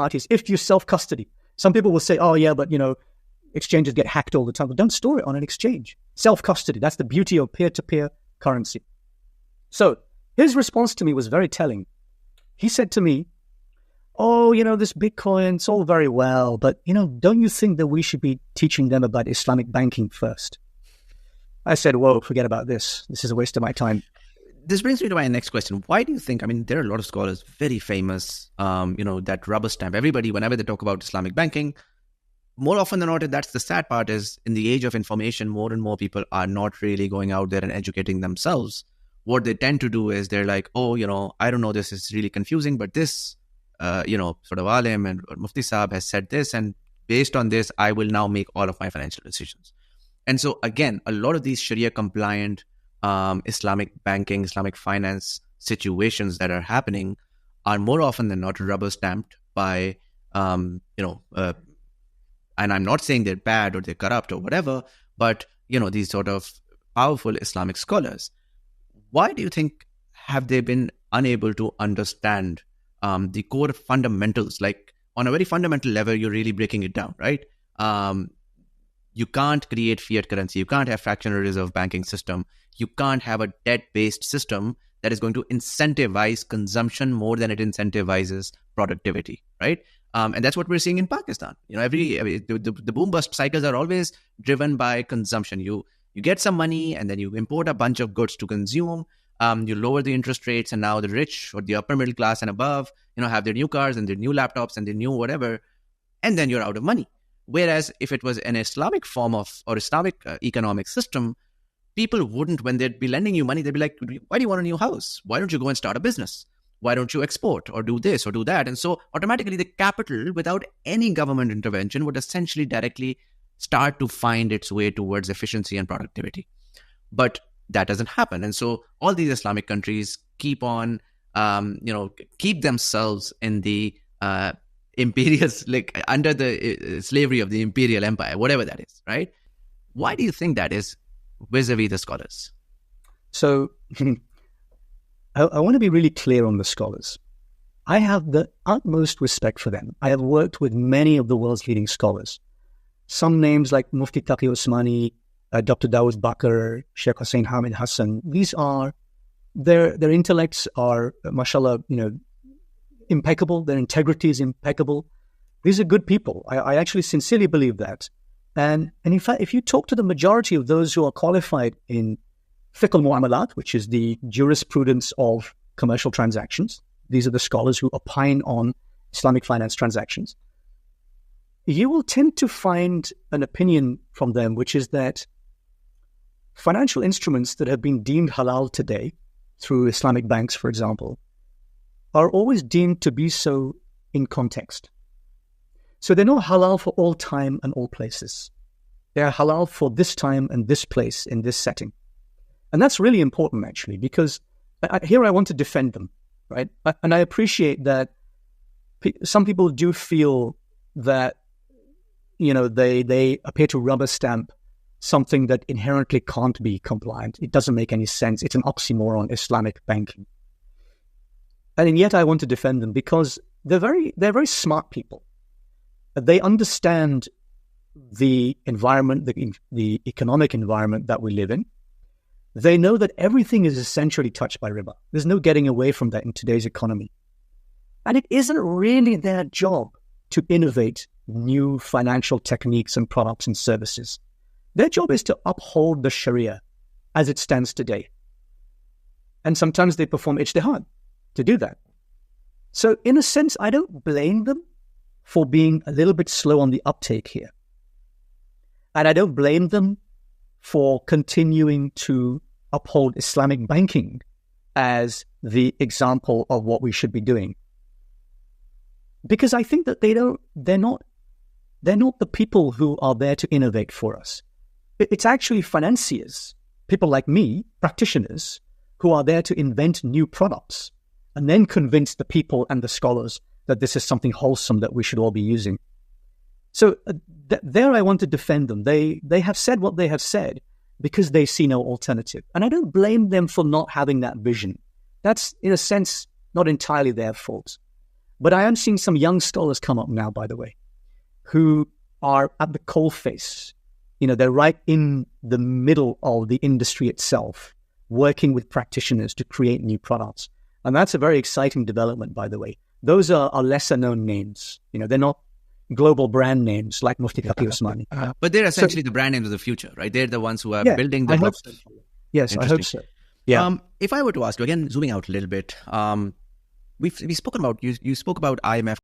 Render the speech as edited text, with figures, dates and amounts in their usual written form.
parties if you self-custody. Some people will say, oh yeah, but exchanges get hacked all the time. But don't store it on an exchange. Self-custody, that's the beauty of peer-to-peer currency. So his response to me was very telling. He said to me, oh, this Bitcoin, it's all very well, but, don't you think that we should be teaching them about Islamic banking first? I said, whoa, forget about this. This is a waste of my time. This brings me to my next question. Why do you think, there are a lot of scholars, very famous, that rubber stamp everybody whenever they talk about Islamic banking. More often than not, that's the sad part, is in the age of information, more and more people are not really going out there and educating themselves. What they tend to do is they're like, oh, I don't know, this is really confusing, but this, sort of alim and Mufti Saab has said this, and based on this, I will now make all of my financial decisions. And so again, a lot of these Sharia compliant Islamic banking, Islamic finance situations that are happening are more often than not rubber stamped by, and I'm not saying they're bad or they're corrupt or whatever, but, these sort of powerful Islamic scholars. Why do you think have they been unable to understand the core fundamentals? Like on a very fundamental level, you're really breaking it down, right? You can't create fiat currency. You can't have fractional reserve banking system. You can't have a debt-based system that is going to incentivize consumption more than it incentivizes productivity, right? And that's what we're seeing in Pakistan. The boom-bust cycles are always driven by consumption. You get some money and then you import a bunch of goods to consume. You lower the interest rates, and now the rich or the upper middle class and above, have their new cars and their new laptops and their new whatever, and then you're out of money. Whereas if it was an Islamic form of, or Islamic economic system, people wouldn't, when they'd be lending you money, they'd be like, why do you want a new house? Why don't you go and start a business? Why don't you export or do this or do that? And so automatically the capital, without any government intervention, would essentially directly start to find its way towards efficiency and productivity. But that doesn't happen. And so all these Islamic countries keep on, keep themselves in the imperial, like under the slavery of the imperial empire, whatever that is, right? Why do you think that is vis-a-vis the scholars? So I want to be really clear on the scholars. I have the utmost respect for them. I have worked with many of the world's leading scholars. Some names like Mufti Taqi Usmani, Dr. Dawood Bakr, Sheikh Hussain Hamid Hassan, these are, their intellects are, mashallah, impeccable. Their integrity is impeccable. These are good people. I actually sincerely believe that. And in fact, if you talk to the majority of those who are qualified in fiqh al-mu'amalat, which is the jurisprudence of commercial transactions, these are the scholars who opine on Islamic finance transactions, you will tend to find an opinion from them, which is that financial instruments that have been deemed halal today through Islamic banks, for example, are always deemed to be so in context. So they're not halal for all time and all places. They're halal for this time and this place in this setting. And that's really important, actually, because here I want to defend them, right? And I appreciate that some people do feel that, they appear to rubber stamp something that inherently can't be compliant. It doesn't make any sense. It's an oxymoron, Islamic banking. And yet I want to defend them because they're very smart people. They understand the environment, the economic environment that we live in. They know that everything is essentially touched by riba. There's no getting away from that in today's economy. And it isn't really their job to innovate new financial techniques and products and services. Their job is to uphold the Sharia as it stands today. And sometimes they perform ijtihad to do that. So in a sense, I don't blame them for being a little bit slow on the uptake here. And I don't blame them for continuing to uphold Islamic banking as the example of what we should be doing. Because I think that they're not the people who are there to innovate for us. It's actually financiers, people like me, practitioners, who are there to invent new products and then convince the people and the scholars that this is something wholesome that we should all be using. So there I want to defend them. They have said what they have said because they see no alternative. And I don't blame them for not having that vision. That's, in a sense, not entirely their fault. But I am seeing some young scholars come up now, by the way, who are at the coalface. They're right in the middle of the industry itself, working with practitioners to create new products. And that's a very exciting development, by the way. Those are lesser known names. They're not global brand names like Mufti Taqi Usmani. But they're essentially the brand names of the future, right? They're the ones who are building the books. So. Yes, I hope so. Yeah. If I were to ask you, again, zooming out a little bit, we've spoken about, you spoke about IMF